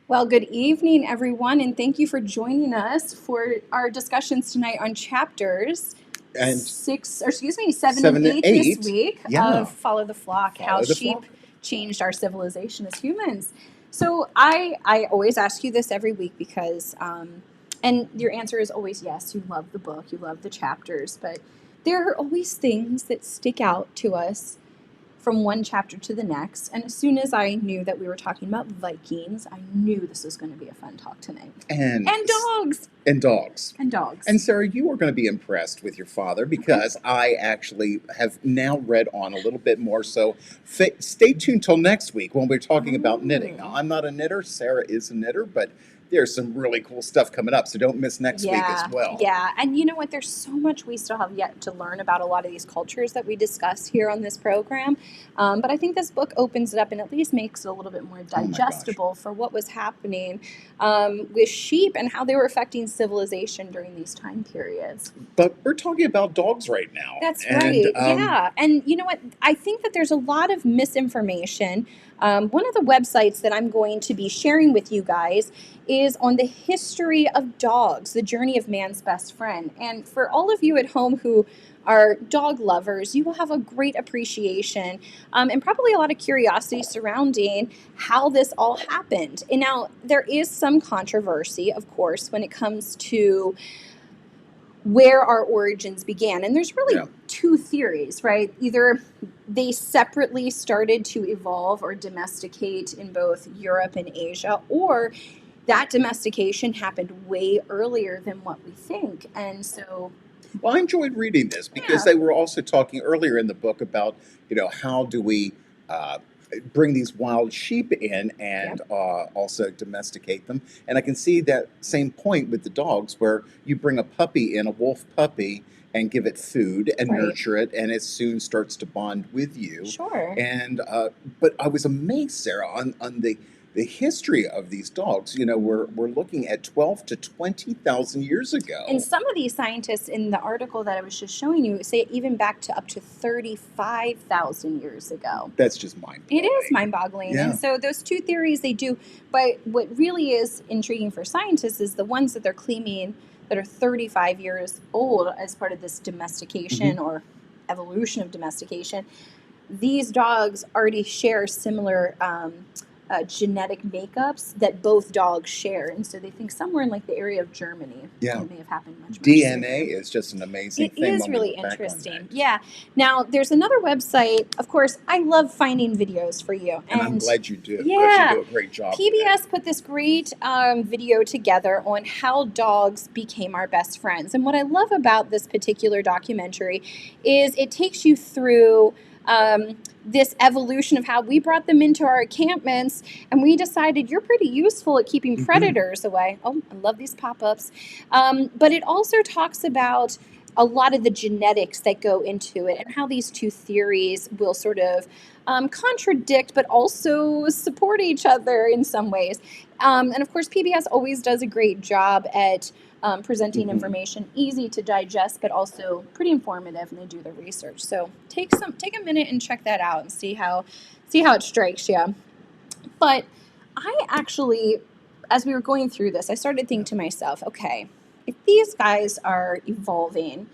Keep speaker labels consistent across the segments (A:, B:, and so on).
A: Well, good evening, everyone, and thank you for joining us for our discussions tonight on chapters
B: And
A: seven and
B: seven and
A: eight this
B: eight,
A: week
B: yeah.
A: of Follow the Flock, how
B: Follow the
A: sheep
B: flock.
A: changed our civilization as humans. So I always ask you this every week because, and your answer is always yes, you love the book, you love the chapters, but there are always things that stick out to us from one chapter to the next. And as soon as I knew that we were talking about Vikings, I knew this was going to be a fun talk tonight.
B: And
A: dogs.
B: And dogs.
A: And dogs.
B: And Sarah, you are going to be impressed with your father because I actually have now read on a little bit more. So stay tuned till next week when we're talking about knitting. Now, I'm not a knitter. Sarah is a knitter, but there's some really cool stuff coming up. So don't miss next week as well.
A: Yeah. And you know what? There's so much we still have yet to learn about a lot of these cultures that we discuss here on this program. But I think this book opens it up and at least makes it a little bit more digestible for what was happening with sheep and how they were affecting civilization during these time periods.
B: But we're talking about dogs right now.
A: That's right. Yeah. And you know what? I think that there's a lot of misinformation. One of the websites that I'm going to be sharing with you guys is on the history of dogs, the journey of man's best friend. And for all of you at home who are dog lovers, you will have a great appreciation and probably a lot of curiosity surrounding how this all happened. And now there is some controversy, of course, when it comes to where our origins began. And there's really two theories, right? Either they separately started to evolve or domesticate in both Europe and Asia, or that domestication happened way earlier than what we think. And so...
B: Well, I enjoyed reading this because they were also talking earlier in the book about, how do we bring these wild sheep in and also domesticate them. And I can see that same point with the dogs where you bring a puppy in, a wolf puppy, and give it food and nurture it, and it soon starts to bond with you.
A: Sure.
B: And but I was amazed, Sarah, on the history of these dogs. We're looking at 12 to 20,000 years ago.
A: And some of these scientists in the article that I was just showing you say even back to up to 35,000 years ago.
B: That's just mind-boggling.
A: It is mind-boggling. Yeah. And so those two theories, they do. But what really is intriguing for scientists is the ones that they're claiming that are 35 years old as part of this domestication or evolution of domestication. These dogs already share similar genetic makeups that both dogs share, and so they think somewhere in like the area of Germany it may have happened much
B: DNA is just an amazing thing.
A: It is really interesting. Yeah. Now there's another website. Of course, I love finding videos for you,
B: and I'm glad you do.
A: Yeah,
B: you do a great job.
A: PBS put this great video together on how dogs became our best friends, and what I love about this particular documentary is it takes you through this evolution of how we brought them into our encampments, and we decided you're pretty useful at keeping predators away. Oh, I love these pop-ups. But it also talks about a lot of the genetics that go into it and how these two theories will sort of contradict but also support each other in some ways. And of course, PBS always does a great job at presenting information easy to digest, but also pretty informative, and they do their research. So take a minute and check that out and see how it strikes you. But I actually, as we were going through this, I started thinking to myself, okay, if these guys are evolving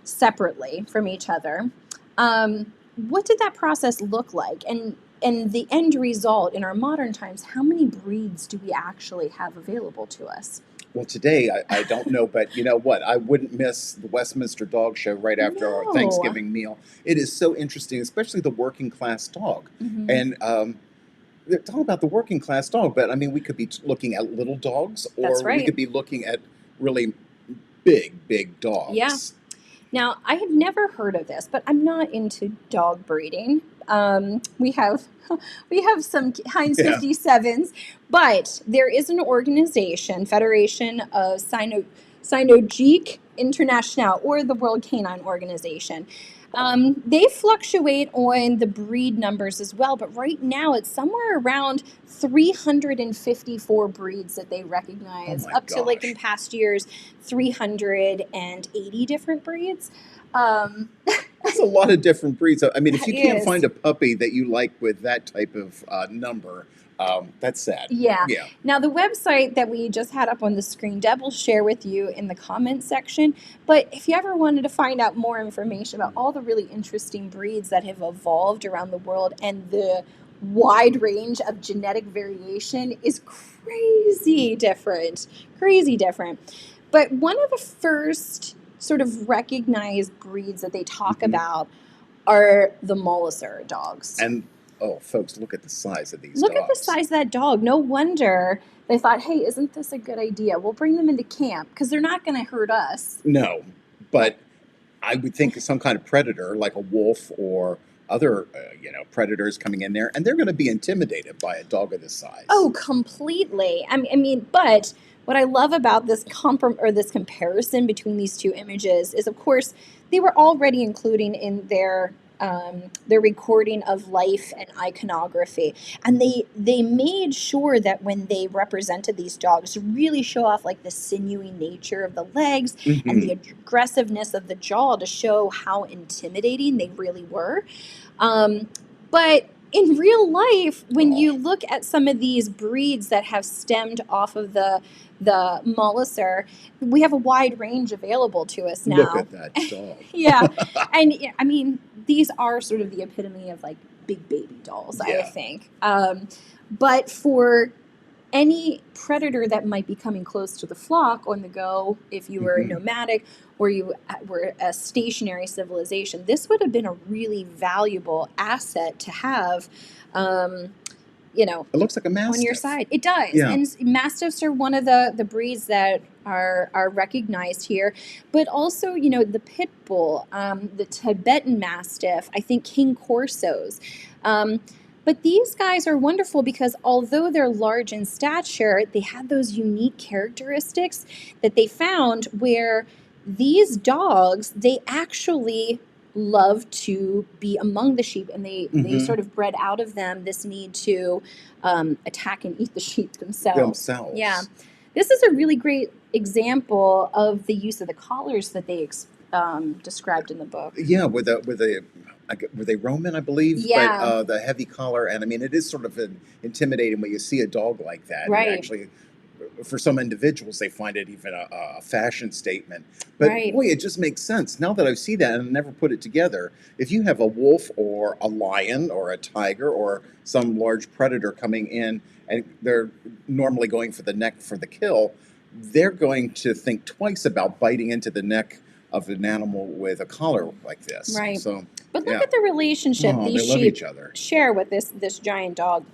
A: separately from each other, what did that process look like? And the end result in our modern times, how many breeds do we actually have available to us?
B: Well, today, I don't know, but you know what? I wouldn't miss the Westminster Dog Show right after our Thanksgiving meal. It is so interesting, especially the working class dog. And they're talking about the working class dog, but I mean, we could be looking at little dogs, or we could be looking at really big dogs.
A: Yeah. Now, I have never heard of this, but I'm not into dog breeding. We have some Heinz 57s, but there is an organization, Federation of Cynogeek International, or the World Canine Organization. They fluctuate on the breed numbers as well, but right now it's somewhere around 354 breeds that they recognize, up to like in past years, 380 different breeds.
B: There's a lot of different breeds. I mean, if
A: That
B: you can't
A: is.
B: find a puppy that you like with that type of number, that's sad.
A: Yeah.
B: Yeah.
A: Now, the website that we just had up on the screen, Deb will share with you in the comments section. But if you ever wanted to find out more information about all the really interesting breeds that have evolved around the world and the wide range of genetic variation is crazy different. Crazy different. But one of the first sort of recognized breeds that they talk
B: Mhm.
A: about are the Molosser dogs.
B: And oh, folks, look at the size of these
A: Look
B: dogs.
A: at the size of that dog. No wonder they thought, hey, isn't this a good idea? We'll bring them into camp because they're not going to hurt us.
B: No, but I would think some kind of predator like a wolf or other, predators coming in there, and they're going to be intimidated by a dog of this size.
A: Oh, completely. I mean, but what I love about this this comparison between these two images is, of course, they were already including in their recording of life and iconography, and they made sure that when they represented these dogs to really show off like the sinewy nature of the legs and the aggressiveness of the jaw to show how intimidating they really were. But in real life, when you look at some of these breeds that have stemmed off of the Molosser, we have a wide range available to us now.
B: Look at that dog.
A: Yeah, and I mean, these are sort of the epitome of like big baby dolls, I
B: Yeah.
A: think. But for any predator that might be coming close to the flock on the go, if you were
B: Mhm.
A: nomadic or you were a stationary civilization, this would have been a really valuable asset to have,
B: It looks like a mastiff.
A: on your side. It does.
B: Yeah.
A: And mastiffs are one of the breeds that are recognized here, but also, the pit bull, the Tibetan mastiff, I think king corsos. But these guys are wonderful because although they're large in stature, they have those unique characteristics that they found where these dogs, they actually love to be among the sheep, and they
B: Mhm.
A: sort of bred out of them this need to attack and eat the sheep themselves. Yeah. This is a really great example of the use of the collars that they described in the book.
B: Yeah, were they Roman, I believe?
A: Yeah.
B: But the heavy collar, and I mean, it is sort of intimidating when you see a dog like that.
A: Right.
B: And actually, for some individuals, they find it even a fashion statement. But
A: Right.
B: boy, it just makes sense. Now that I see that and I never put it together, if you have a wolf or a lion or a tiger or some large predator coming in and they're normally going for the neck for the kill, they're going to think twice about biting into the neck of an animal with a collar like this.
A: Right.
B: So,
A: But look
B: yeah.
A: at the relationship
B: Oh,
A: these
B: they love
A: sheep
B: each other.
A: share with this giant dog.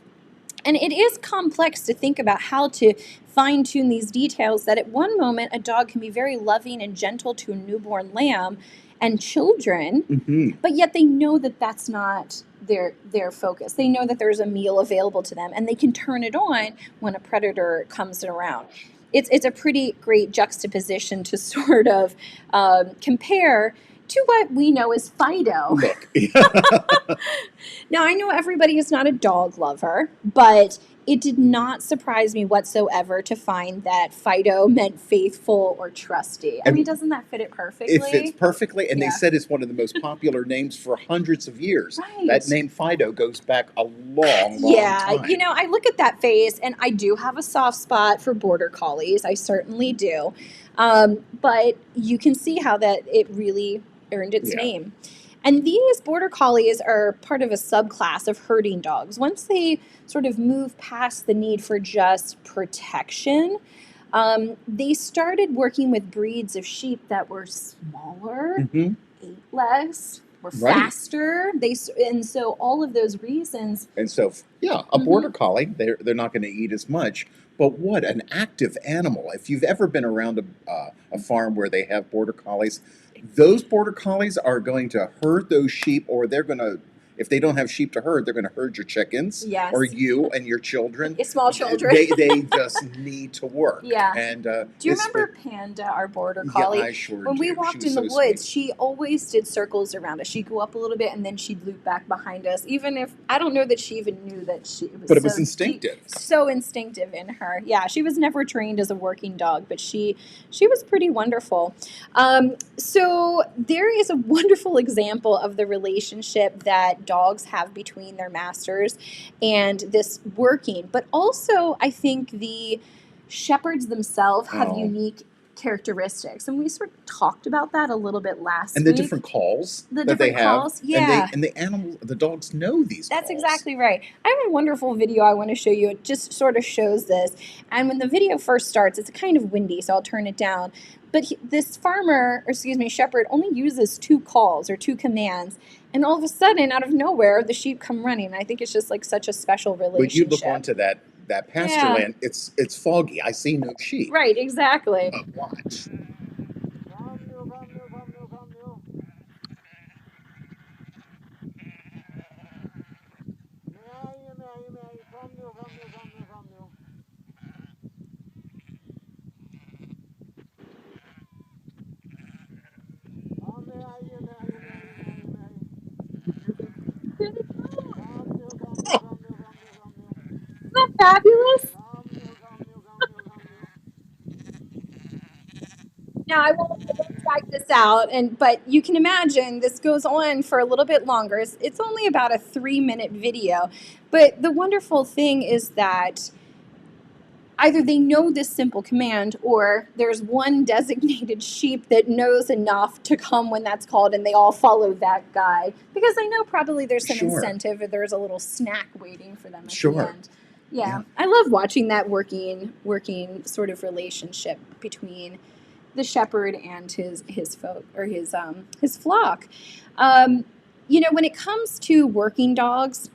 A: And it is complex to think about how to fine tune these details, that at one moment a dog can be very loving and gentle to a newborn lamb and children,
B: Hmm.
A: but yet they know that that's not their focus. They know that there's a meal available to them, and they can turn it on when a predator comes around. It's a pretty great juxtaposition to sort of compare to what we know as Fido.
B: Look.
A: Now, I know everybody is not a dog lover, but it did not surprise me whatsoever to find that Fido meant faithful or trusty. I
B: And
A: mean, doesn't that fit it perfectly?
B: It fits perfectly, and
A: Yeah.
B: they said it's one of the most popular names for hundreds of years.
A: Right.
B: That name Fido goes back a long
A: Yeah,
B: time.
A: I look at that face, and I do have a soft spot for border collies. I certainly do. But you can see how that it really earned its
B: Yeah.
A: name. And these border collies are part of a subclass of herding dogs. Once they sort of move past the need for just protection, they started working with breeds of sheep that were smaller,
B: Mhm.
A: ate less, were
B: Right.
A: faster. And so all of those reasons.
B: And so, yeah, a border collie, they're not going to eat as much. But what an active animal! If you've ever been around a farm where they have border collies, those border collies are going to herd those sheep, or they're going to if they don't have sheep to herd, they're going to herd your chickens,
A: Yes.
B: or you and your children.
A: Small children.
B: They just need to work.
A: Yeah.
B: And
A: do you remember Panda, our border collie?
B: Yeah, I sure
A: when
B: do.
A: we walked in the woods, she always did circles around us. She'd go up a little bit and then she'd loop back behind us. Even if I don't know that she even knew that it was
B: instinctive.
A: So instinctive in her. Yeah, she was never trained as a working dog, but she was pretty wonderful. So there is a wonderful example of the relationship that dogs have between their masters and this working. But also, I think the shepherds themselves have unique characteristics, and we sort of talked about that a little bit last week.
B: And the different calls that they have.
A: Yeah.
B: And the dogs know these
A: That's
B: calls.
A: exactly right. I have a wonderful video I want to show you. It just sort of shows this. And when the video first starts, it's kind of windy, so I'll turn it down. But this shepherd only uses 2 calls or 2 commands. And all of a sudden, out of nowhere, the sheep come running. I think it's just like such a special relationship.
B: When you look onto that pasture land, it's foggy. I see no sheep.
A: Right, exactly.
B: But watch.
A: Isn't that fabulous? Now I won't drag this out, but you can imagine this goes on for a little bit longer. It's only about a 3-minute video, but the wonderful thing is that either they know this simple command, or there's one designated sheep that knows enough to come when that's called, and they all follow that guy because they know probably there's some incentive, or there's a little snack waiting for them at the end. Yeah, I love watching that working sort of relationship between the shepherd and his folk, or his flock. When it comes to working dogs,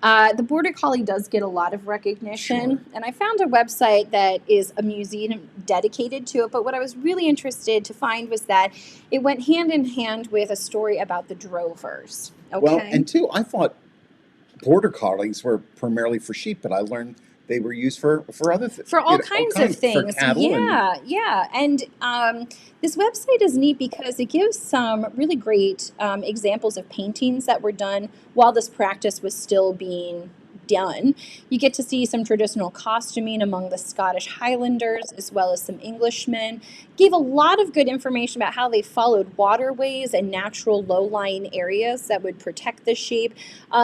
A: the Border Collie does get a lot of recognition, and I found a website that is a museum dedicated to it, but what I was really interested to find was that it went hand in hand with a story about the drovers. Okay?
B: Well, and too, I thought Border Collies were primarily for sheep, but I learned they were used for other things.
A: For all kinds of things.
B: For cattle.
A: Yeah. And this website is neat because it gives some really great examples of paintings that were done while this practice was still being done. You get to see some traditional costuming among the Scottish Highlanders as well as some Englishmen. Gave a lot of good information about how they followed waterways and natural low-lying areas that would protect the sheep.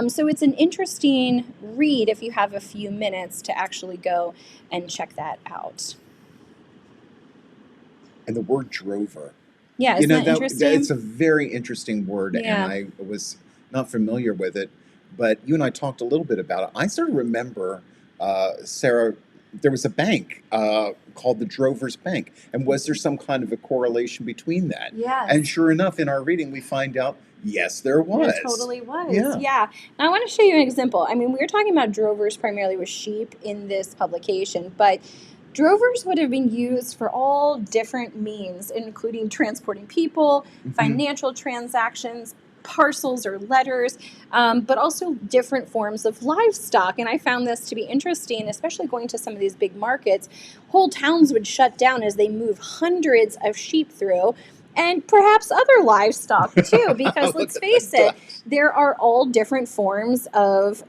A: So it's an interesting read if you have a few minutes to actually go and check that out.
B: And the word drover.
A: Yeah, isn't that interesting?
B: It's a very interesting word, and I was not familiar with it. But you and I talked a little bit about it. I sort of remember, Sarah, there was a bank called the Drovers Bank. And was there some kind of a correlation between that?
A: Yes.
B: And sure enough, in our reading, we find out, yes, there was.
A: There totally was. Yeah. Now, I want to show you an example. I mean, we were talking about drovers primarily with sheep in this publication, but drovers would have been used for all different means, including transporting people, financial transactions, parcels or letters, but also different forms of livestock. And I found this to be interesting, especially going to some of these big markets. Whole towns would shut down as they move hundreds of sheep through, and perhaps other livestock too, because let's face it, there are all different forms of,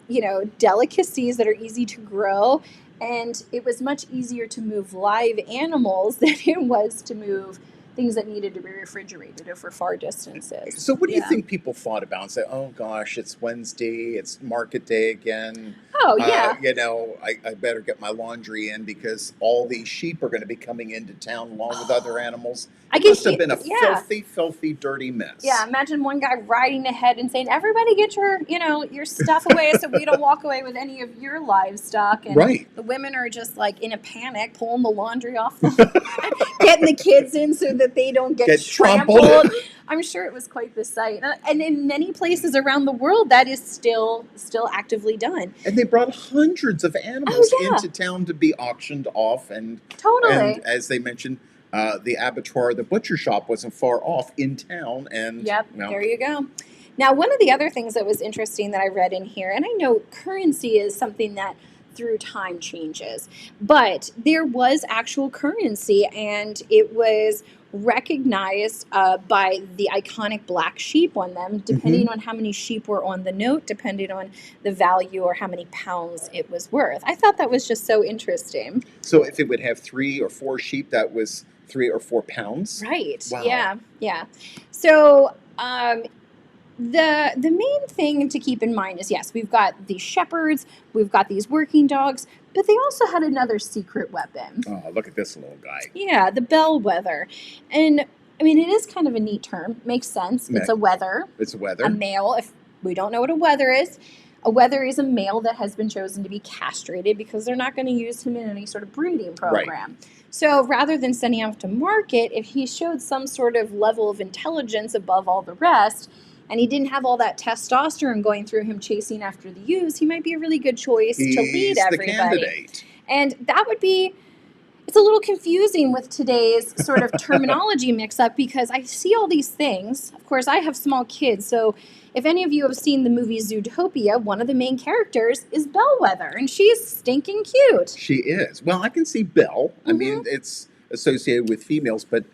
A: delicacies that are easy to grow. And it was much easier to move live animals than it was to move things that needed to be refrigerated or for far distances.
B: So what do you think people thought about and say, oh gosh, it's Wednesday, it's market day again.
A: Oh, yeah.
B: I better get my laundry in because all these sheep are going to be coming into town along with other animals. It must have been a filthy, dirty mess.
A: Yeah, imagine one guy riding ahead and saying, everybody get your stuff away so we don't walk away with any of your livestock. And the women are just like in a panic, pulling the laundry off, getting the kids in so that they don't get trampled. I'm sure it was quite the sight. And in many places around the world, that is still actively done.
B: And they brought hundreds of animals into town to be auctioned off. And as they mentioned, the abattoir, the butcher shop wasn't far off in town. And
A: there you go. Now, one of the other things that was interesting that I read in here, and I know currency is something that through time changes, but there was actual currency, and it was recognized by the iconic black sheep on them,
B: Hmm.
A: depending on how many sheep were on the note, depending on the value or how many pounds it was worth. I thought that was just so interesting.
B: So if it would have 3 or 4 sheep, that was 3 or 4 pounds.
A: Right.
B: Wow.
A: Yeah. Yeah. So, the main thing to keep in mind is, yes, we've got these shepherds, we've got these working dogs, but they also had another secret weapon.
B: Oh, look at this little guy.
A: Yeah, the bellwether. And I mean, it is kind of a neat term. Makes sense. It's a wether,
B: It's
A: a
B: weather.
A: male. If we don't know what a wether is, a wether is a male that has been chosen to be castrated because they're not going to use him in any sort of breeding program. So rather than sending him to market, if he showed some sort of level of intelligence above all the rest, and he didn't have all that testosterone going through him chasing after the ewes, he might be a really good choice to lead
B: He's the
A: everybody.
B: candidate.
A: And that would be, it's a little confusing with today's sort of terminology mix up because I see all these things. Of course, I have small kids, so if any of you have seen the movie Zootopia, one of the main characters is Bellwether, and she's stinking cute.
B: She is. Well, I can see Belle. I mean,
A: Mhm.
B: it's associated with females, but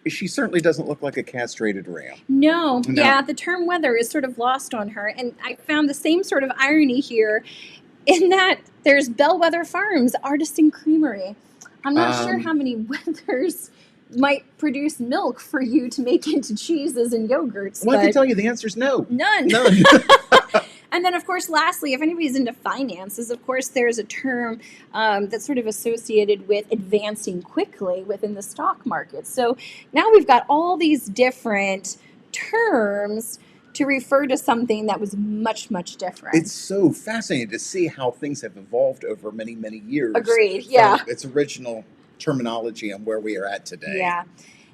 B: she certainly doesn't look like a castrated ram.
A: No,
B: No.
A: yeah, the term weather is sort of lost on her, and I found the same sort of irony here in that there's Bellwether Farms, Artisan Creamery. I'm not sure how many weathers might produce milk for you to make into cheeses and yogurts,
B: Well, I can
A: but
B: tell you the answer is no.
A: none.
B: None.
A: And then, of course, lastly, if anybody's into finances, of course, there's a term that's sort of associated with advancing quickly within the stock market. So now we've got all these different terms to refer to something that was much, much different.
B: It's so fascinating to see how things have evolved over many, many years.
A: Agreed, yeah.
B: From its original terminology and where we are at today.
A: Yeah.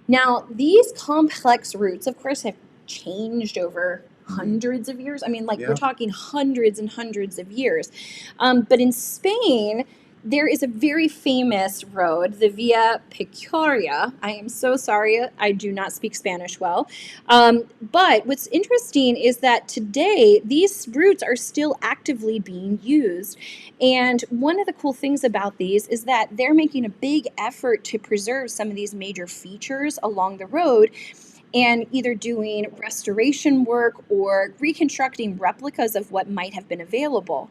A: Now, these complex roots, of course, have changed over hundreds of years. I mean, like,
B: Yeah.
A: we're talking hundreds and hundreds of years. But in Spain, there is a very famous road, the Via Picaria. I am so sorry, I do not speak Spanish well. But what's interesting is that today, these routes are still actively being used. And one of the cool things about these is that they're making a big effort to preserve some of these major features along the road and either doing restoration work or reconstructing replicas of what might have been available.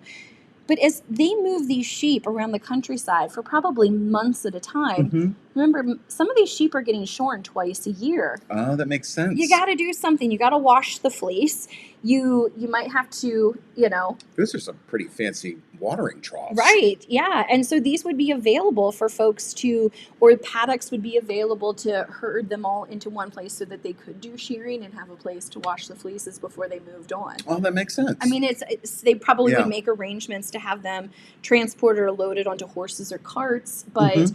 A: But as they move these sheep around the countryside for probably months at a time,
B: Mm-hmm.
A: remember, some of these sheep are getting shorn twice a year.
B: Oh, that makes sense.
A: You got to do something. You got to wash the fleece. You might have to,
B: Those are some pretty fancy watering troughs.
A: Right, yeah. And so these would be available for folks to, or paddocks would be available to herd them all into one place so that they could do shearing and have a place to wash the fleeces before they moved on.
B: Oh, that makes sense.
A: I mean, they probably
B: Yeah.
A: would make arrangements to have them transported or loaded onto horses or carts, but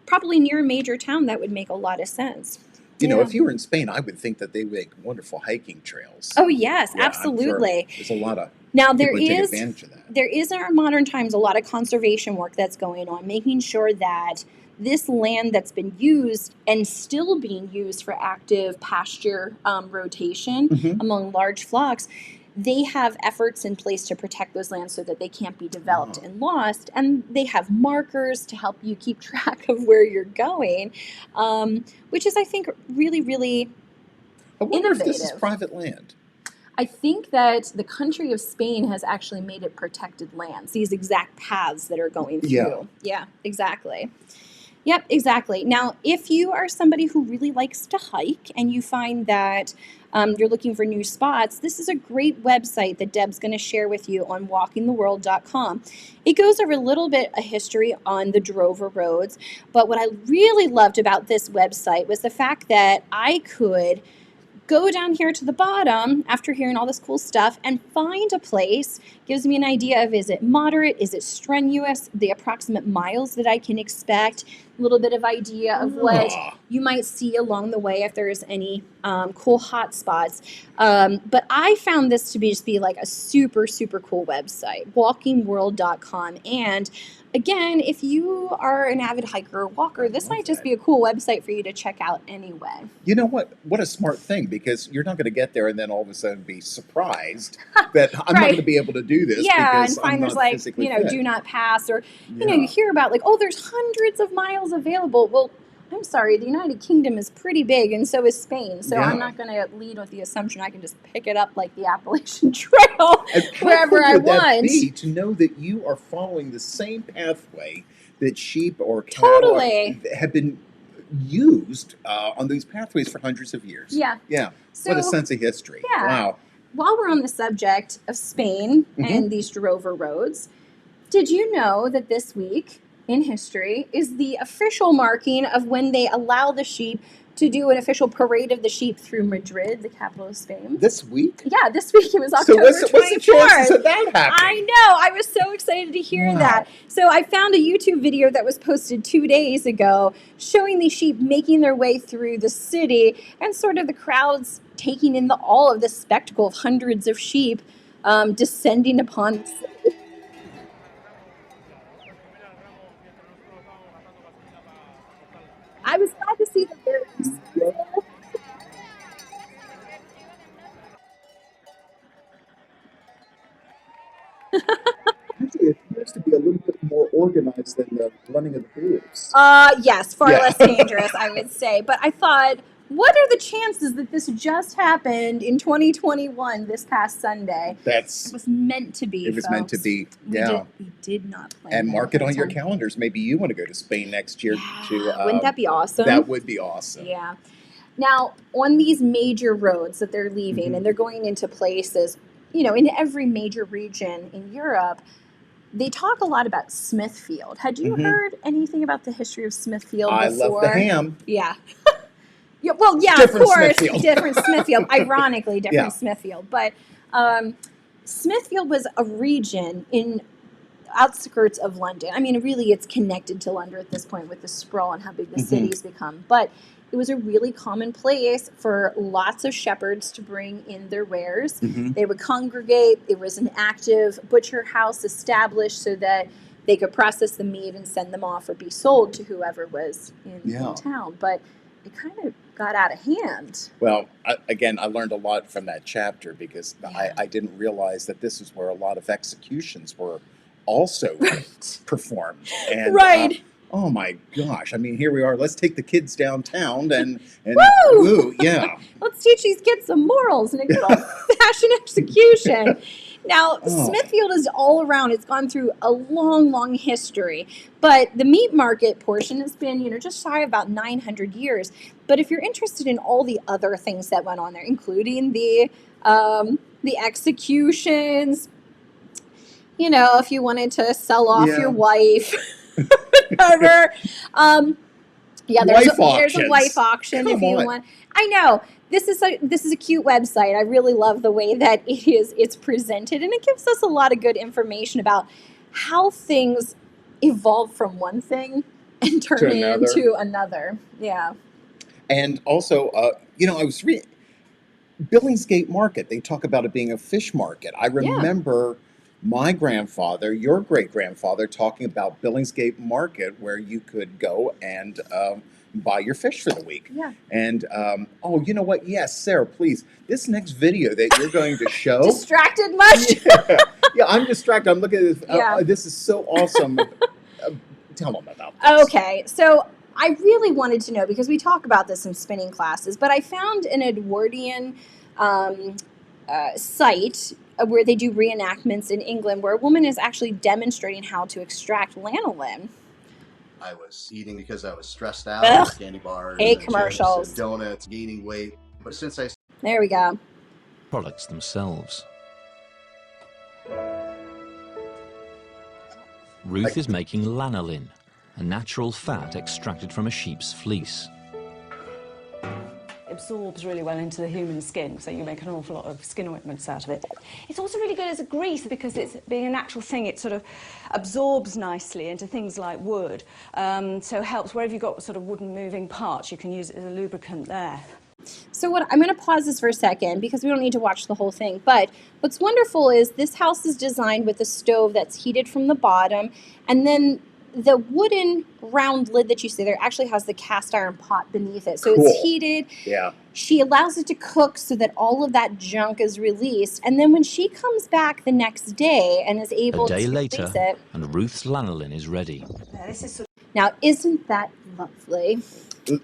A: probably near a major town, that would make a lot of sense. Yeah.
B: If you were in Spain, I would think that they would make wonderful hiking trails.
A: Oh, yes,
B: Yeah, I'm sure
A: absolutely.
B: there's a lot of
A: Now,
B: people who take advantage of that.
A: there is in our modern times a lot of conservation work that's going on, making sure that this land that's been used and still being used for active pasture rotation
B: Mhm.
A: among large flocks, they have efforts in place to protect those lands so that they can't be developed and lost. And they have markers to help you keep track of where you're going, which is, I think, really, really
B: I wonder if this is
A: innovative.
B: private land.
A: I think that the country of Spain has actually made it protected lands, these exact paths that are going through.
B: Yeah.
A: Yeah, exactly. Yep, exactly. Now, if you are somebody who really likes to hike and you find that you're looking for new spots, this is a great website that Deb's going to share with you on walkingtheworld.com. It goes over a little bit of history on the Drover roads, but what I really loved about this website was the fact that I could go down here to the bottom after hearing all this cool stuff and find a place. Gives me an idea of, is it moderate, is it strenuous, the approximate miles that I can expect. little bit of idea of what
B: Ah.
A: you might see along the way if there's any cool hot spots. But I found this to be like a super, super cool website, walkingworld.com. And again, if you are an avid hiker or walker, this might just be a cool website for you to check out anyway.
B: You know what? What a smart thing, because you're not going to get there and then all of a sudden be surprised that I'm not going to be able to do this because
A: and find
B: I'm
A: there's
B: not
A: like,
B: physically fit.
A: do not pass, or, you hear about like, oh, there's hundreds of miles available. Well, I'm sorry, the United Kingdom is pretty big, and so is Spain. So I'm not going to lead with the assumption I can just pick it up like the Appalachian Trail wherever I want.
B: That be to know that you are following the same pathway that sheep or cattle have been used on these pathways for hundreds of years. Yeah. So, what a sense of history.
A: Yeah.
B: Wow.
A: While we're on the subject of Spain and these Drover roads, did you know that this week in history is the official marking of when they allow the sheep to do an official parade of the sheep through Madrid, the capital of Spain?
B: This week?
A: Yeah, this week. It was October 24th.
B: So what's the chances of that happening?
A: I know. I was so excited to hear that. So I found a YouTube video that was posted 2 days ago showing these sheep making their way through the city and sort of the crowds taking in all of this spectacle of hundreds of sheep descending upon the city. I was glad to see that there is
B: Actually, it appears to be a little bit more organized than the running of the bulls.
A: Yes, far less dangerous, I would say. But I thought, what are the chances that this just happened in 2021 this past Sunday? It was meant to be.
B: It was meant to be. Yeah.
A: We did not plan.
B: And mark it on your calendars. Maybe you want to go to Spain next year.
A: Wouldn't that be awesome?
B: That would be awesome.
A: Yeah. Now, on these major roads that they're leaving, and they're going into places, in every major region in Europe, they talk a lot about Smithfield. Had you heard anything about the history of Smithfield before?
B: I love the ham.
A: Yeah. Yeah, well, yeah,
B: different
A: of course,
B: Smithfield.
A: different Smithfield. Ironically, different Smithfield. But Smithfield was a region in outskirts of London. I mean, really, it's connected to London at this point with the sprawl and how big the city's become. But it was a really common place for lots of shepherds to bring in their wares. They would congregate. There was an active butcher house established so that they could process the meat and send them off or be sold to whoever was in town. But it kind of got out of hand.
B: Well, again, I learned a lot from that chapter because I didn't realize that this is where a lot of executions were also performed. And, oh my gosh! I mean, here we are. Let's take the kids downtown and woo, yeah.
A: Let's teach these kids some morals and a good old-fashioned execution. Now, Smithfield is all around. It's gone through a long, long history. But the meat market portion has been, just shy of about 900 years. But if you're interested in all the other things that went on there, including the executions, if you wanted to sell off your wife, whatever. There's a wife auction if you want. I know. This is a cute website. I really love the way that it's presented, and it gives us a lot of good information about how things evolve from one thing and turn into another. Yeah. And
B: also, I was reading Billingsgate Market. They talk about it being a fish market. I remember my grandfather, your great-grandfather, talking about Billingsgate Market, where you could go and buy your fish for the week.
A: Yeah.
B: And, you know what? Yes, Sarah, please. This next video that you're going to show.
A: Distracted much?
B: Yeah, I'm distracted. I'm looking at this. This is so awesome. Tell them about this.
A: Okay. So I really wanted to know, because we talk about this in spinning classes, but I found an Edwardian site where they do reenactments in England where a woman is actually demonstrating how to extract lanolin.
C: I was eating because I was stressed out. Candy bars,
A: commercials,
C: chips, donuts, gaining weight. But since
A: there we go.
D: Products themselves. Ruth is making lanolin, a natural fat extracted from a sheep's fleece.
A: I'm
E: absorbs really well into the human skin, so you make an awful lot of skin ointments out of it. It's also really good as a grease because it's being a natural thing, it sort of absorbs nicely into things like wood, so helps wherever you've got sort of wooden moving parts, you can use it as a lubricant there.
A: So I'm going to pause this for a second because we don't need to watch the whole thing. But what's wonderful is this house is designed with a stove that's heated from the bottom. And then the wooden round lid that you see there actually has the cast iron pot beneath it. So
B: Cool.
A: it's heated.
B: Yeah.
A: She allows it to cook so that all of that junk is released. And then when she comes back the next day and is able
D: A day
A: to
D: later,
A: release it.
D: and Ruth's lanolin is ready.
E: Yeah, this is sort
A: Now, isn't that lovely?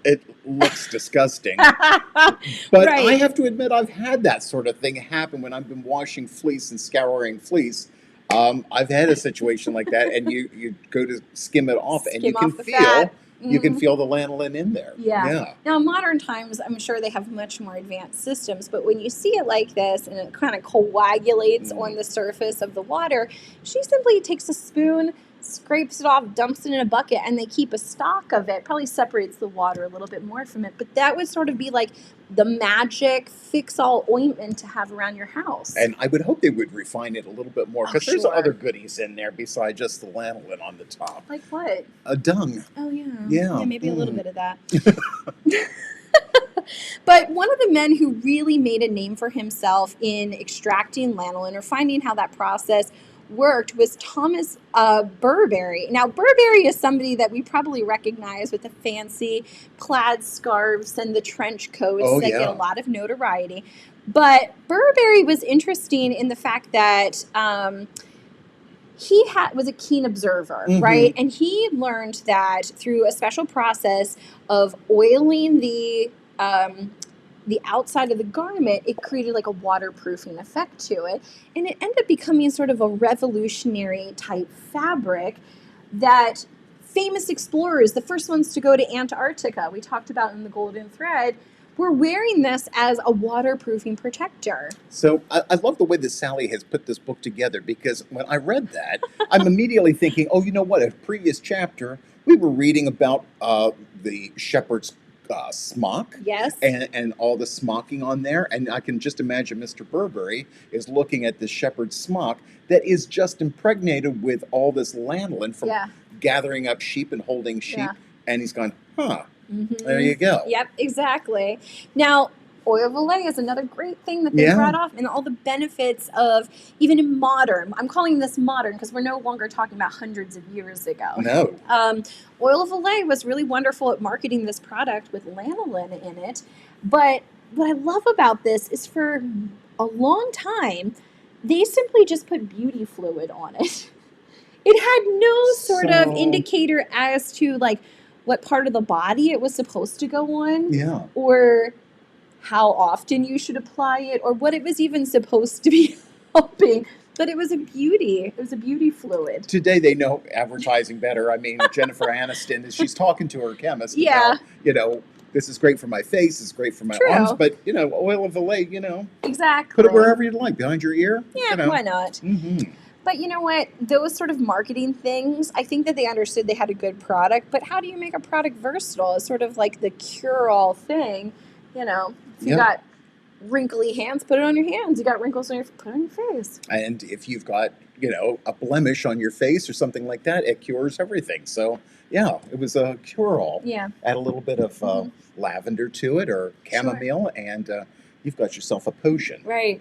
B: It looks disgusting. But
A: Right.
B: I have to admit, I've had that sort of thing happen when I've been washing fleece and scouring fleece. I've had a situation like that, and you go to skim it off, and you
A: Skim
B: can
A: off the
B: feel
A: fat.
B: you can
A: Mhm.
B: feel the lanolin in there.
A: Yeah. Now, in modern times, I'm sure they have much more advanced systems, but when you see it like this and it kind of coagulates on the surface of the water, she simply takes a spoon, scrapes it off, dumps it in a bucket, and they keep a stock of it. Probably separates the water a little bit more from it, but that would sort of be like the magic fix-all ointment to have around your house.
B: And I would hope they would refine it a little bit more,
A: Oh,
B: because there's
A: sure.
B: other goodies in there besides just the lanolin on the top.
A: Like what?
B: Dung.
A: Oh, yeah.
B: Yeah.
A: Maybe a little bit of that. But one of the men who really made a name for himself in extracting lanolin or finding how that process worked was Thomas Burberry. Now, Burberry is somebody that we probably recognize with the fancy plaid scarves and the trench coats
B: Oh,
A: that
B: yeah.
A: get a lot of notoriety. But Burberry was interesting in the fact that he was a keen observer, right? And he learned that through a special process of oiling the outside of the garment, it created like a waterproofing effect to it. And it ended up becoming sort of a revolutionary type fabric that famous explorers, the first ones to go to Antarctica, we talked about in the Golden Thread, were wearing this as a waterproofing protector.
B: So I love the way that Sally has put this book together, because when I read that, I'm immediately thinking, oh, you know what? A previous chapter, we were reading about the shepherd's smock.
A: Yes.
B: And all the smocking on there. And I can just imagine Mr. Burberry is looking at this shepherd's smock that is just impregnated with all this lanolin from gathering up sheep and holding sheep.
A: Yeah.
B: And he's gone, there you go.
A: Yep, exactly. Now, oil of Olay is another great thing that they brought off, and all the benefits of, even in modern, I'm calling this modern because we're no longer talking about hundreds of years ago.
B: No.
A: Oil of Olay was really wonderful at marketing this product with lanolin in it, but what I love about this is for a long time, they simply just put beauty fluid on it. It had no sort of indicator as to like what part of the body it was supposed to go on.
B: Yeah.
A: Or how often you should apply it, or what it was even supposed to be helping. But it was a beauty. It was a beauty fluid.
B: Today they know advertising better. I mean, Jennifer Aniston, she's talking to her chemist about, this is great for my face, this is great for my arms, but, oil of Olay,
A: Exactly.
B: put it wherever you'd like, behind your ear.
A: Yeah, why not?
B: Mm-hmm.
A: But you know what? Those sort of marketing things, I think that they understood they had a good product, but how do you make a product versatile? It's sort of like the cure-all thing. If you got wrinkly hands, put it on your hands. You got wrinkles on your put it on your face.
B: And if you've got, a blemish on your face or something like that, it cures everything. So, yeah, it was a cure-all.
A: Yeah.
B: Add a little bit of lavender to it or chamomile, and you've got yourself a potion.
A: Right.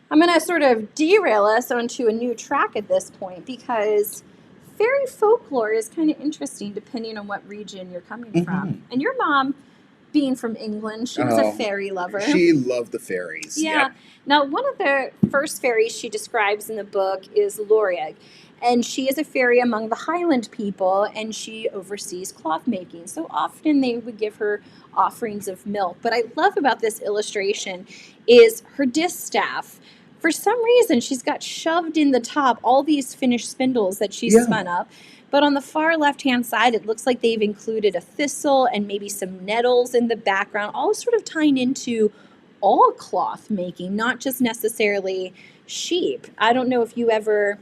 A: I'm going to sort of derail us onto a new track at this point, because fairy folklore is kind of interesting depending on what region you're coming from. And your mom, being from England, she was a fairy lover.
B: She loved the fairies.
A: Yeah.
B: Yep.
A: Now, one of the first fairies she describes in the book is Loriag. And she is a fairy among the Highland people, and she oversees cloth making. So often they would give her offerings of milk. But I love about this illustration is her distaff. For some reason, she's got shoved in the top all these finished spindles that she's spun up. But on the far left-hand side, it looks like they've included a thistle and maybe some nettles in the background, all sort of tying into all cloth making, not just necessarily sheep. I don't know if you ever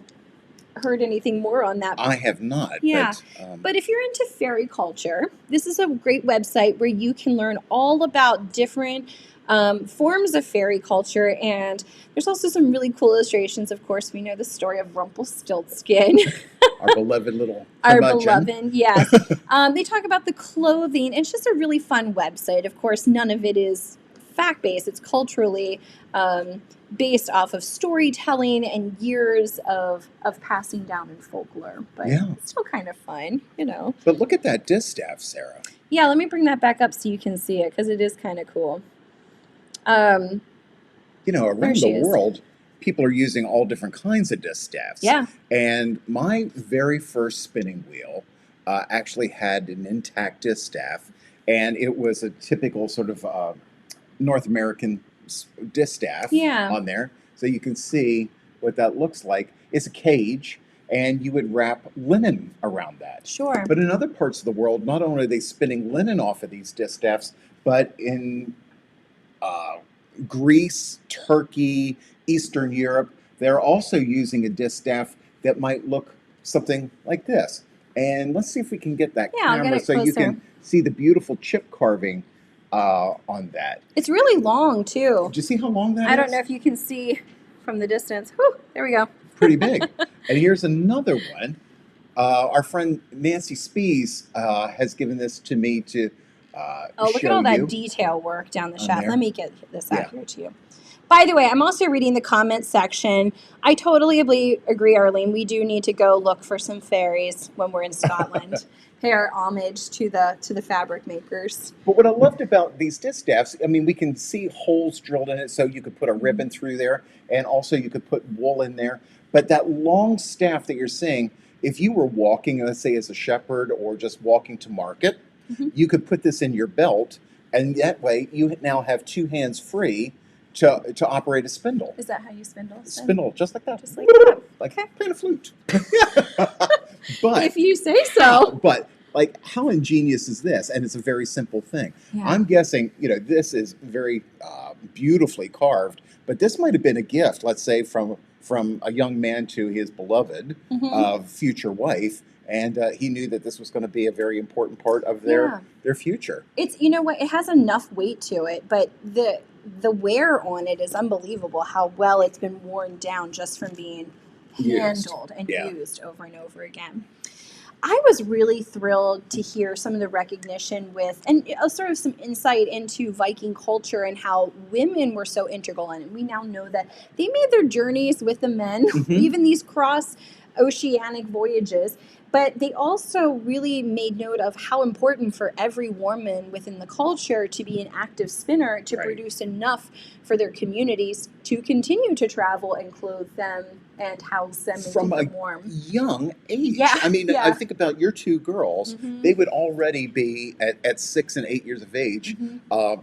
A: heard anything more on that.
B: I have not.
A: Yeah. But if you're into fairy culture, this is a great website where you can learn all about different forms of fairy culture. And there's also some really cool illustrations. Of course, we know the story of Rumpelstiltskin.
B: Our beloved little
A: Our
B: curmudgeon.
A: beloved, yes. They talk about the clothing. It's just a really fun website. Of course, none of it is fact-based. It's culturally based off of storytelling and years of passing down in folklore. But it's still kind of fun, you know.
B: But look at that distaff, Sarah.
A: Yeah, let me bring that back up so you can see it, because it is kind of cool.
B: You know, around the world, people are using all different kinds of distaffs.
A: Yeah.
B: And my very first spinning wheel actually had an intact distaff, and it was a typical sort of North American distaff on there. So you can see what that looks like. It's a cage, and you would wrap linen around that.
A: Sure.
B: But in other parts of the world, not only are they spinning linen off of these distaffs, but in Greece, Turkey, Eastern Europe, they're also using a distaff that might look something like this. And let's see if we can get that camera so you can see the beautiful chip carving on that.
A: It's really long, too.
B: Did you see how long that is?
A: I don't know if you can see from the distance. Whew, there we go.
B: Pretty big. And here's another one. Our friend Nancy Spees has given this to me to
A: look at all that detail work down the shaft. Let me get this out here to you. By the way, I'm also reading the comments section. I totally agree, Arlene. We do need to go look for some fairies when we're in Scotland. Pay our homage to the fabric makers.
B: But what I loved about these distaffs, I mean, we can see holes drilled in it, so you could put a ribbon through there, and also you could put wool in there. But that long staff that you're seeing, if you were walking, let's say as a shepherd or just walking to market, you could put this in your belt, and that way you now have two hands free to operate a spindle.
A: Is that how you spindle?
B: Spindle, just like that.
A: Just like that.
B: Like playing a flute. But
A: if you say so.
B: But like, how ingenious is this? And it's a very simple thing. Yeah. I'm guessing, you know, this is very beautifully carved, but this might have been a gift, let's say, from a young man to his beloved future wife. And he knew that this was going to be a very important part of their future.
A: It's, you know what, it has enough weight to it, but the wear on it is unbelievable how well it's been worn down just from being handled and used over and over again. I was really thrilled to hear some of the recognition and sort of some insight into Viking culture and how women were so integral in it. We now know that they made their journeys with the men, even these cross-oceanic voyages. But they also really made note of how important for every woman within the culture to be an active spinner to produce enough for their communities to continue to travel and clothe them and house them and keep them warm.
B: From a young age.
A: Yeah.
B: I mean, I think about your two girls. They would already be, at 6 and 8 years of age,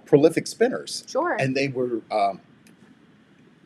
B: prolific spinners.
A: Sure.
B: And they were...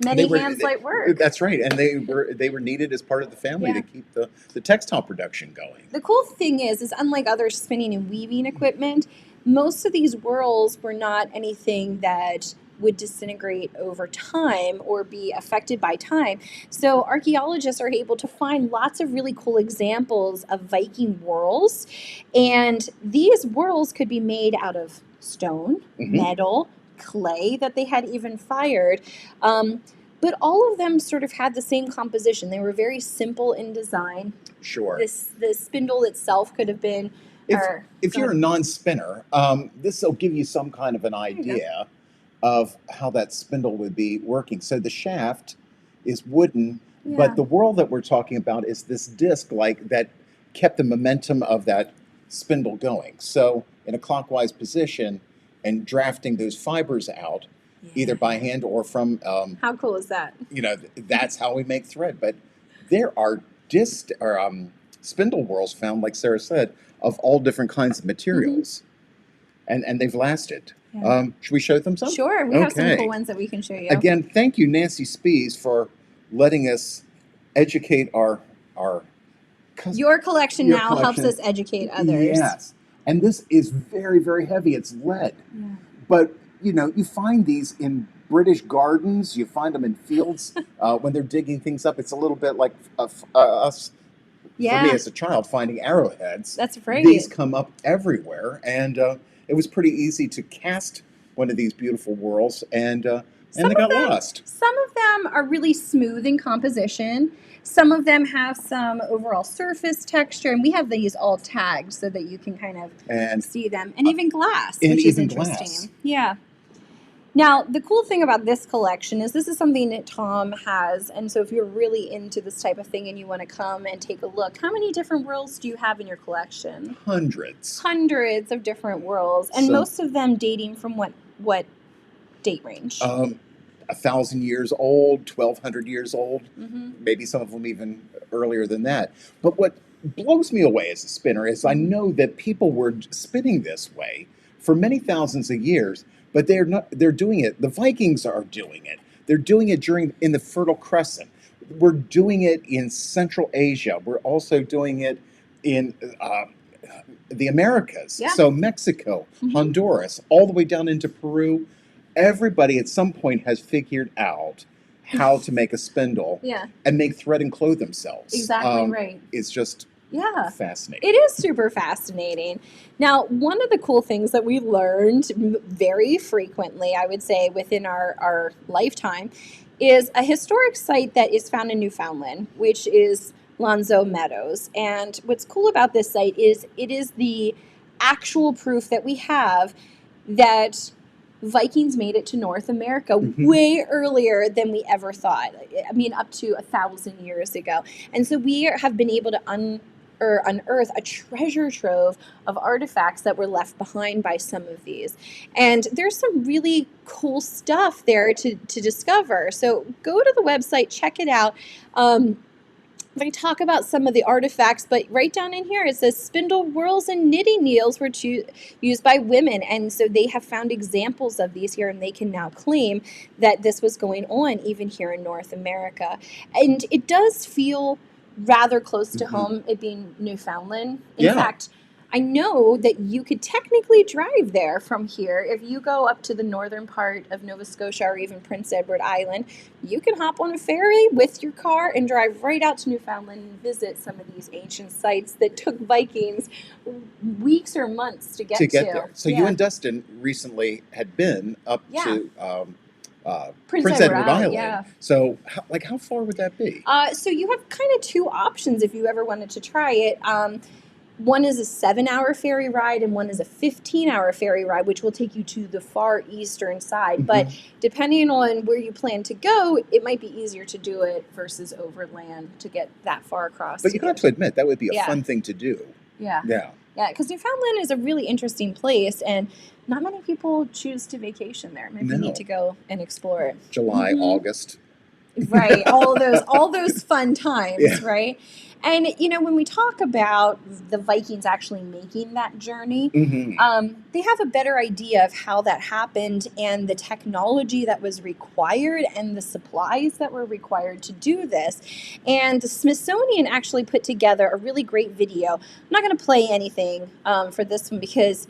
A: Many hands light work.
B: That's right, and they were needed as part of the family to keep the textile production going.
A: The cool thing is unlike other spinning and weaving equipment, most of these whirls were not anything that would disintegrate over time or be affected by time. So archaeologists are able to find lots of really cool examples of Viking whirls, and these whirls could be made out of stone, metal, clay that they had even fired. But all of them sort of had the same composition. They were very simple in design.
B: Sure.
A: The spindle itself could have been...
B: If you're a non-spinner, this will give you some kind of an idea of how that spindle would be working. So the shaft is wooden, but the whirl that we're talking about is this disc that kept the momentum of that spindle going. So in a clockwise position and drafting those fibers out, either by hand or from...
A: how cool is that?
B: You know, that's how we make thread. But there are spindle whorls found, like Sarah said, of all different kinds of materials. And they've lasted. Yeah. Should we show them some?
A: Sure. We have some cool ones that we can show you.
B: Again, thank you, Nancy Spees, for letting us educate
A: Your collection now helps us educate others.
B: Yes. And this is very, very heavy. It's lead. Yeah. But, you know, you find these in British gardens. You find them in fields when they're digging things up. It's a little bit like us for me
A: Yeah.
B: as a child, finding arrowheads.
A: That's right.
B: These come up everywhere, and it was pretty easy to cast one of these beautiful whorls, and they got lost.
A: Some of them are really smooth in composition. Some of them have some overall surface texture, and we have these all tagged so that you can kind of
B: And
A: see them. And even glass,
B: and
A: which is
B: even
A: interesting.
B: glass.
A: Yeah. Now, the cool thing about this collection is this is something that Tom has, and so if you're really into this type of thing and you want to come and take a look, how many different whorls do you have in your collection?
B: Hundreds.
A: Hundreds of different whorls, and
B: So-
A: most of them dating from what date range?
B: 1,000 years old, 1,200 years old,
A: Mm-hmm.
B: maybe some of them even earlier than that. But what blows me away as a spinner is I know that people were spinning this way for many thousands of years, but they're doing it. The Vikings are doing it. They're doing it in the Fertile Crescent. We're doing it in Central Asia. We're also doing it in the Americas.
A: Yeah.
B: So Mexico,
A: Mhm.
B: Honduras, all the way down into Peru. Everybody at some point has figured out how to make a spindle
A: Yeah,
B: and make thread and clothe themselves.
A: exactly right.
B: It's just
A: Yeah.
B: fascinating.
A: It is super fascinating. Now, one of the cool things that we learned very frequently, I would say, within our lifetime, is a historic site that is found in Newfoundland, which is Lonzo Meadows. And what's cool about this site is it is the actual proof that we have that Vikings made it to North America
B: Mhm.
A: way earlier than we ever thought. I mean, up to 1,000 years ago. And so we have been able to unearth a treasure trove of artifacts that were left behind by some of these. And there's some really cool stuff there to discover. So go to the website, check it out. They talk about some of the artifacts, but right down in here it says spindle whorls and knitting needles were used by women. And so they have found examples of these here, and they can now claim that this was going on even here in North America. And it does feel rather close to
B: Mhm.
A: home, it being Newfoundland. In
B: Yeah.
A: fact, I know that you could technically drive there from here. If you go up to the northern part of Nova Scotia or even Prince Edward Island, you can hop on a ferry with your car and drive right out to Newfoundland and visit some of these ancient sites that took Vikings weeks or months to get
B: to get there. So you
A: Yeah.
B: and Dustin recently had been up
A: Yeah.
B: to
A: Prince
B: Prince
A: Edward
B: Edward
A: Island,
B: Island.
A: yeah.
B: So how far would that be?
A: So you have kind of two options if you ever wanted to try it. One is a 7-hour ferry ride, and one is a 15-hour ferry ride, which will take you to the far eastern side. But depending on where you plan to go, it might be easier to do it versus overland to get that far across.
B: But you got to admit, that would be a
A: Yeah.
B: fun thing to do.
A: Yeah.
B: Yeah.
A: Yeah, because Newfoundland is a really interesting place, and not many people choose to vacation there. Maybe we
B: No.
A: need to go and explore it.
B: July,
A: Mhm.
B: August.
A: Right, all those fun times,
B: Yeah.
A: right? And when we talk about the Vikings actually making that journey,
B: Mm-hmm.
A: they have a better idea of how that happened and the technology that was required and the supplies that were required to do this. And the Smithsonian actually put together a really great video. I'm not going to play anything for this one because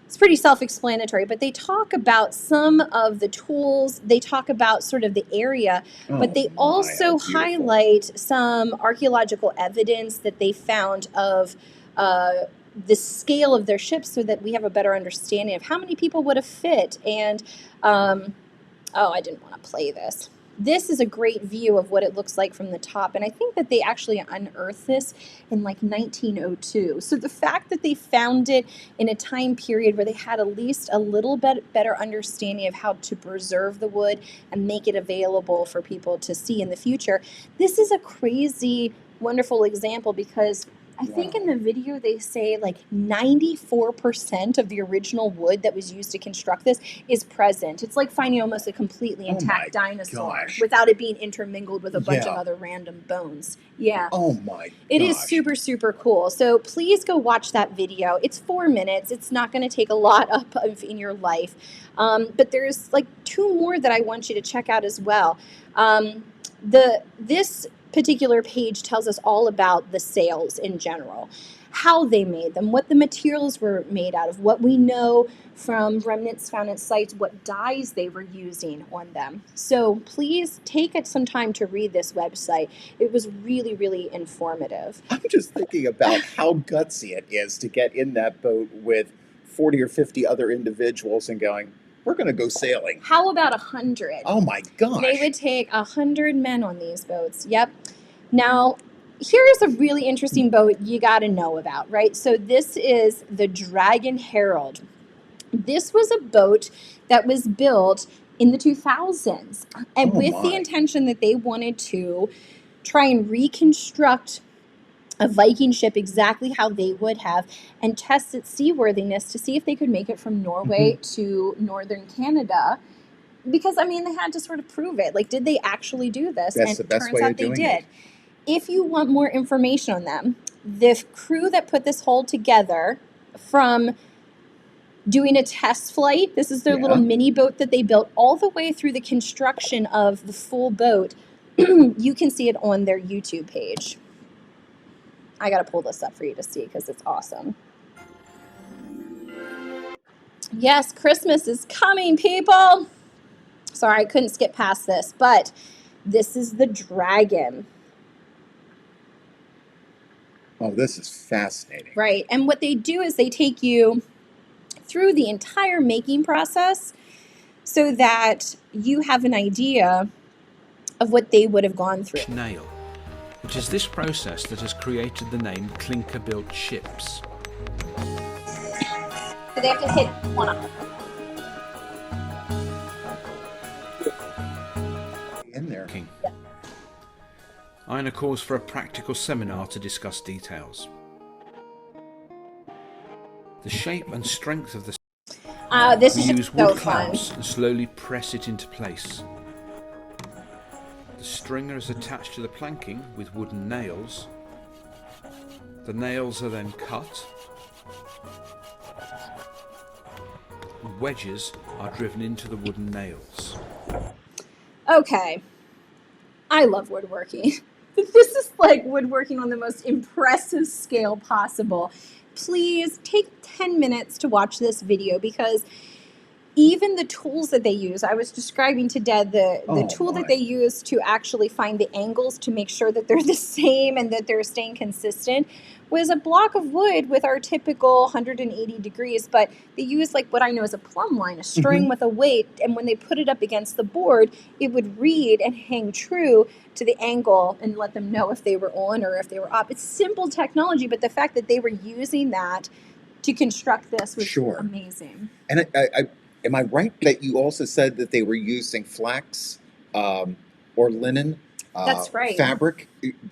A: it's pretty self-explanatory, but they talk about some of the tools. They talk about sort of the area, but they also highlight some archaeological evidence that they found of the scale of their ships so that we have a better understanding of how many people would have fit. And, I didn't want to play this. This is a great view of what it looks like from the top. And I think that they actually unearthed this in like 1902. So the fact that they found it in a time period where they had at least a little bit better understanding of how to preserve the wood and make it available for people to see in the future, this is a crazy, wonderful example because I think in the video they say like 94% of the original wood that was used to construct this is present. It's like finding almost a completely intact dinosaur
B: gosh.
A: without it being intermingled with a bunch of
B: Yeah.
A: other random bones. Yeah.
B: Oh my
A: It is
B: gosh.
A: super, super cool. So please go watch that video. It's 4 minutes. It's not going to take a lot up of in your life. But there's like 2 more that I want you to check out as well. This particular page tells us all about the sails in general, how they made them, what the materials were made out of, what we know from remnants found at sites, what dyes they were using on them. So please take it some time to read this website. It was really, really informative.
B: I'm just thinking about how gutsy it is to get in that boat with 40 or 50 other individuals and going, we're going to go sailing.
A: How about 100?
B: Oh my gosh.
A: They would take 100 men on these boats. Yep. Now, here's a really interesting boat you got to know about, right? So this is the Dragon Herald. This was a boat that was built in the 2000s, and with the intention that they wanted to try and reconstruct a Viking ship exactly how they would have and test its seaworthiness to see if they could make it from Norway to northern Canada. Because, I mean, they had to sort of prove it. Like, did they actually do this?
B: That's the best way of doing it.
A: Turns out they did. If you want more information on them, the crew that put this hull together, from doing a test flight, this is their little mini boat that they built, all the way through the construction of the full boat, you can see it on their YouTube page. I got to pull this up for you to see because it's awesome. Yes, Christmas is coming, people. Sorry, I couldn't skip past this, but this is the Dragon.
B: Oh, this is fascinating.
A: Right, and what they do is they take you through the entire making process so that you have an idea of what they would have gone through.
F: Nail. It is this process that has created the name clinker-built ships.
A: So they have to hit one up.
B: In there.
A: Yeah.
F: Ina calls for a practical seminar to discuss details. The shape and strength of the
A: This
F: we
A: is
F: use
A: just so
F: wood
A: fun.
F: clamps and slowly press it into place. The stringer is attached to the planking with wooden nails. The nails are then cut. Wedges are driven into the wooden nails.
A: Okay, I love woodworking. This is like woodworking on the most impressive scale possible. Please take 10 minutes to watch this video because even the tools that they use, I was describing to Dad the tool that they use to actually find the angles to make sure that they're the same and that they're staying consistent, was a block of wood with our typical 180 degrees, but they use like what I know as a plumb line, a string with a weight, and when they put it up against the board, it would read and hang true to the angle and let them know if they were on or if they were up. It's simple technology, but the fact that they were using that to construct this was amazing.
B: And I am I right that you also said that they were using flax or linen?
A: That's right.
B: Fabric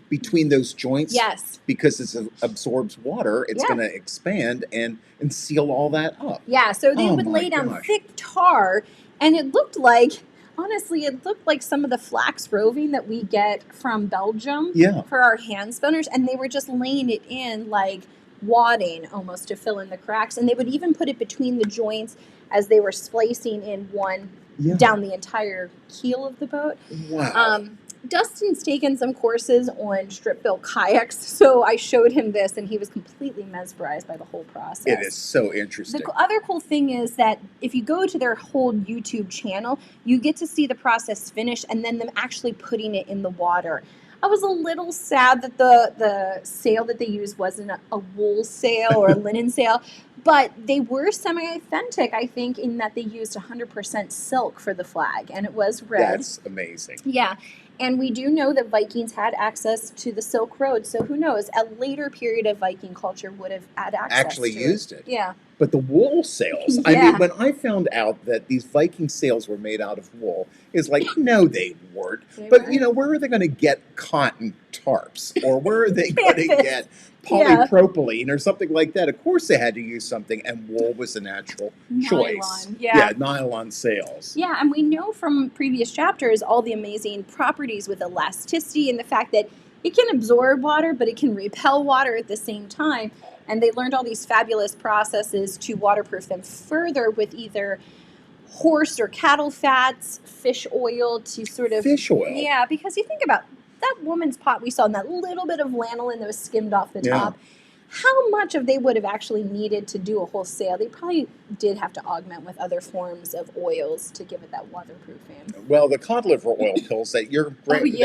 B: between those joints.
A: Yes.
B: Because it absorbs water, it's going to expand and seal all that up.
A: Yeah, so they would lay down thick tar, and it looked like, honestly, it looked like some of the flax roving that we get from Belgium for our hand spinners, and they were just laying it in like wadding almost to fill in the cracks, and they would even put it between the joints as they were splicing in one down the entire keel of the boat.
B: Wow.
A: Dustin's taken some courses on strip-built kayaks, so I showed him this, and he was completely mesmerized by the whole process.
B: It is so interesting.
A: The other cool thing is that if you go to their whole YouTube channel, you get to see the process finish and then them actually putting it in the water. I was a little sad that the sail that they used wasn't a wool sail or a linen sail, but they were semi-authentic, I think, in that they used 100% silk for the flag, and it was red.
B: That's amazing.
A: Yeah. And we do know that Vikings had access to the Silk Road, so who knows? A later period of Viking culture would have had access to
B: used it.
A: Yeah.
B: But the wool sails, I mean, when I found out that these Viking sails were made out of wool, it's like, no, they weren't. You know, where are they going to get cotton tarps? Or where are they going to get polypropylene or something like that? Of course they had to use something, and wool was a natural choice. Nylon sails.
A: Yeah, and we know from previous chapters all the amazing properties with elasticity and the fact that it can absorb water, but it can repel water at the same time. And they learned all these fabulous processes to waterproof them further with either horse or cattle fats, fish oil to sort of...
B: Fish oil?
A: Yeah, because you think about that woman's pot we saw, and that little bit of lanolin that was skimmed off the
B: Yeah.
A: top, how much of they would have actually needed to do a whole sail? They probably did have to augment with other forms of oils to give it that waterproof fame.
B: Well, the cod liver oil pills that
A: yeah.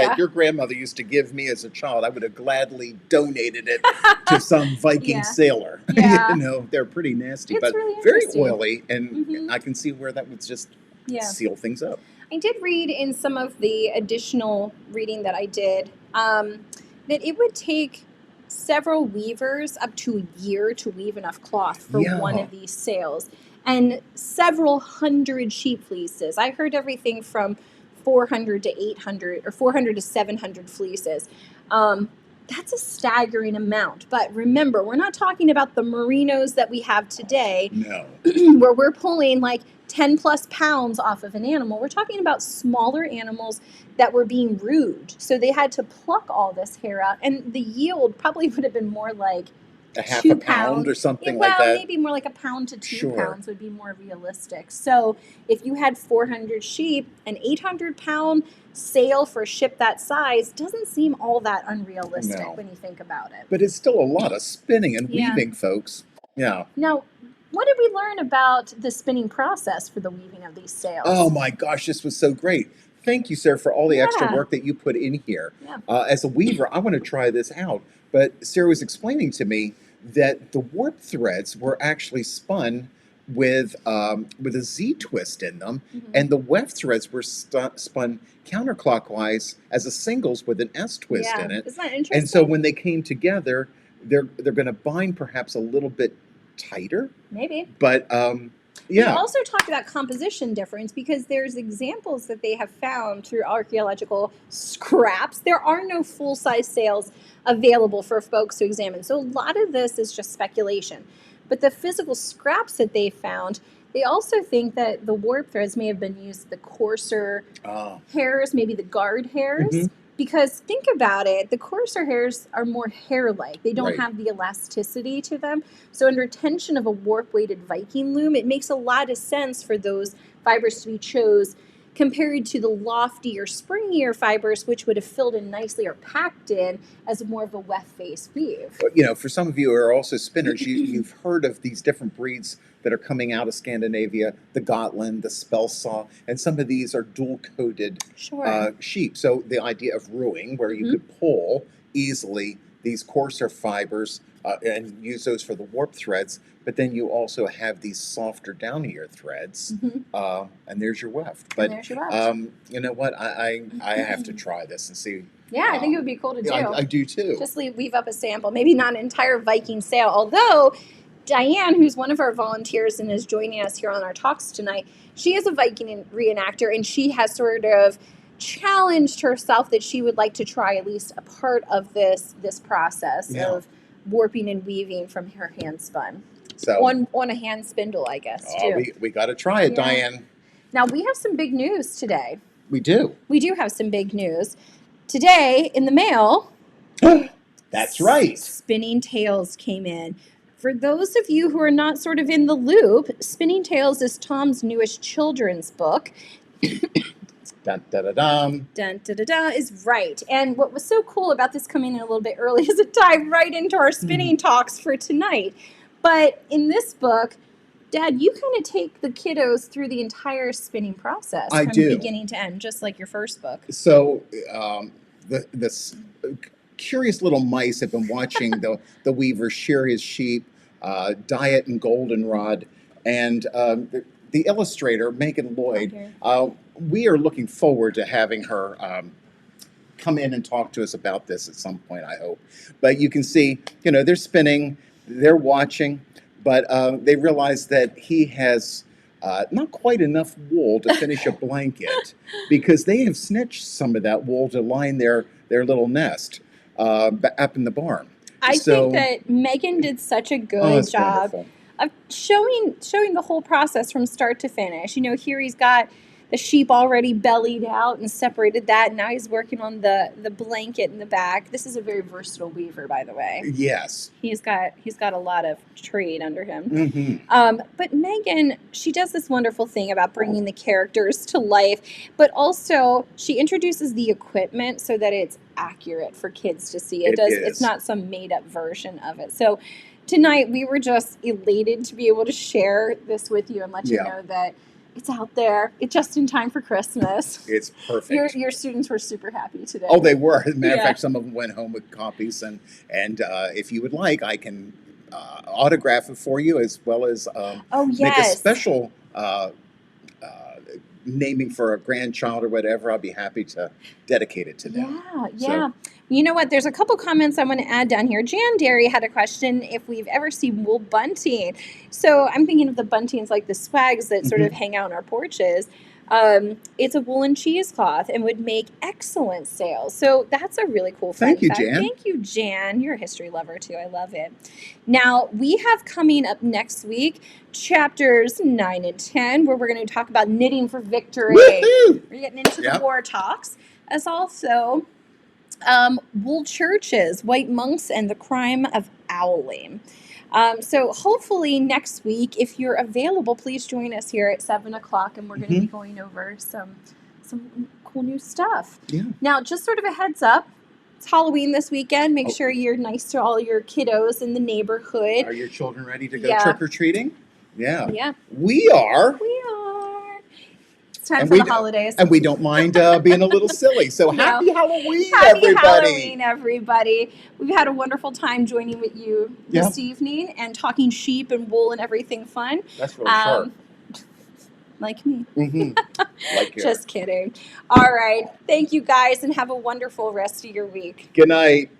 B: that your grandmother used to give me as a child, I would have gladly donated it to some Viking
A: Yeah.
B: sailor.
A: Yeah.
B: They're pretty nasty,
A: It's
B: but
A: really
B: very
A: interesting.
B: oily, and
A: Mhm.
B: I can see where that would just
A: Yeah.
B: seal things up.
A: I did read in some of the additional reading that I did that it would take several weavers up to a year to weave enough cloth for
B: Yeah.
A: one of these sails, and several hundred sheep fleeces. I heard everything from 400 to 800 or 400 to 700 fleeces. That's a staggering amount. But remember, we're not talking about the merinos that we have today
B: No.
A: where we're pulling like 10 plus pounds off of an animal. We're talking about smaller animals that were being rude. So they had to pluck all this hair out. And the yield probably would have been more like
B: A half
A: 2
B: a pound or
A: pounds.
B: something
A: well,
B: like that.
A: maybe more like a pound to 2
B: Sure.
A: pounds would be more realistic. So if you had 400 sheep, an 800-pound sail for a ship that size doesn't seem all that unrealistic
B: No.
A: when you think about it.
B: But it's still a lot of spinning and
A: Yeah.
B: weaving, folks. Yeah.
A: Now, what did we learn about the spinning process for the weaving of these sails?
B: Oh my gosh, this was so great. Thank you, sir, for all the extra
A: Yeah.
B: work that you put in here.
A: Yeah.
B: As a weaver, I want to try this out. But Sarah was explaining to me that the warp threads were actually spun with a Z twist in them,
A: Mhm.
B: and the weft threads were spun counterclockwise as a singles with an S twist
A: Yeah.
B: in it.
A: Isn't that interesting?
B: And so when they came together, they're going to bind perhaps a little bit tighter.
A: Maybe.
B: But
A: We
B: yeah,
A: also talked about composition difference because there's examples that they have found through archaeological scraps. There are no full-size sails available for folks to examine. So a lot of this is just speculation. But the physical scraps that they found, they also think that the warp threads may have been used, the coarser hairs, maybe the guard hairs.
B: Mhm.
A: Because think about it, the coarser hairs are more hair-like. They don't
B: Right.
A: have the elasticity to them. So under tension of a warp-weighted Viking loom, it makes a lot of sense for those fibers to be chose compared to the loftier, springier fibers, which would have filled in nicely or packed in as more of a weft face weave.
B: But, for some of you who are also spinners, you've heard of these different breeds that are coming out of Scandinavia, the Gotland, the Spelsaw, and some of these are dual-coated
A: Sure.
B: sheep. So the idea of ruing, where you could pull easily these coarser fibers and use those for the warp threads, but then you also have these softer, downier threads, and there's your weft. But
A: there's your weft.
B: you know what? I have to try this and see.
A: Yeah, I think it would be cool to do.
B: I do too.
A: Just weave up a sample, maybe not an entire Viking sail. Although Diane, who's one of our volunteers and is joining us here on our talks tonight, she is a Viking reenactor, and she has sort of challenged herself that she would like to try at least a part of this process
B: Yeah.
A: of warping and weaving from her hand spun.
B: So
A: On a hand spindle, I guess, too.
B: we got to try it,
A: Yeah.
B: Diane.
A: Now, we have some big news today.
B: We do.
A: We do have some big news. Today, in the mail,
B: That's right.
A: Spinning Tales came in. For those of you who are not sort of in the loop, Spinning Tales is Tom's newest children's book.
B: Dun, da, da, dum.
A: Dun, da, da, da, is right. And what was so cool about this coming in a little bit early is it tied right into our spinning talks for tonight. But in this book, Dad, you kind of take the kiddos through the entire spinning process
B: I
A: from
B: do.
A: beginning to end, just like your first book.
B: So this curious little mice have been watching the weaver shear his sheep, diet and goldenrod, and the illustrator Megan Lloyd. We are looking forward to having her come in and talk to us about this at some point, I hope. But you can see, they're spinning, they're watching, but they realize that he has not quite enough wool to finish a blanket because they have snitched some of that wool to line their little nest up in the barn.
A: I think that Megan did such a good
B: it's
A: job
B: wonderful.
A: of showing the whole process from start to finish. Here he's got the sheep already bellied out and separated that. And now he's working on the blanket in the back. This is a very versatile weaver, by the way.
B: Yes.
A: He's got a lot of trade under him.
B: Mm-hmm.
A: But Megan, she does this wonderful thing about bringing the characters to life, but also she introduces the equipment so that it's accurate for kids to see. It's
B: is.
A: not some made up version of it. So tonight we were just elated to be able to share this with you and let you know that it's out there. It's just in time for Christmas.
B: It's perfect.
A: Your students were super happy today.
B: Oh, they were. As a matter of fact, some of them went home with copies, and if you would like, I can autograph it for you, as well as make a special naming for a grandchild or whatever. I'll be happy to dedicate it to them.
A: Yeah. You know what? There's a couple comments I want to add down here. Jan Derry had a question if we've ever seen wool bunting. So I'm thinking of the buntings like the swags that sort of hang out on our porches. It's a woolen cheesecloth and would make excellent sales. So that's a really cool fact.
B: Thank you, Jan.
A: Thank you, Jan. You're a history lover too. I love it. Now, we have coming up next week chapters 9 and 10, where we're going to talk about knitting for victory.
B: Woo-hoo!
A: We're getting into the war talks, as also wool churches, white monks, and the crime of owling. So hopefully next week, if you're available, please join us here at 7 o'clock, and we're going to be going over some cool new stuff.
B: Yeah.
A: Now, just sort of a heads up, it's Halloween this weekend. Make sure you're nice to all your kiddos in the neighborhood.
B: Are your children ready to go trick-or-treating? Yeah.
A: Yeah.
B: We are.
A: We are. It's time for the holidays.
B: And we don't mind being a little silly. So happy Halloween,
A: Happy
B: everybody.
A: Halloween, everybody. We've had a wonderful time joining with you this evening and talking sheep and wool and everything fun.
B: That's really sharp.
A: Like me.
B: Like you.
A: Just kidding. All right. Thank you, guys, and have a wonderful rest of your week.
B: Good night.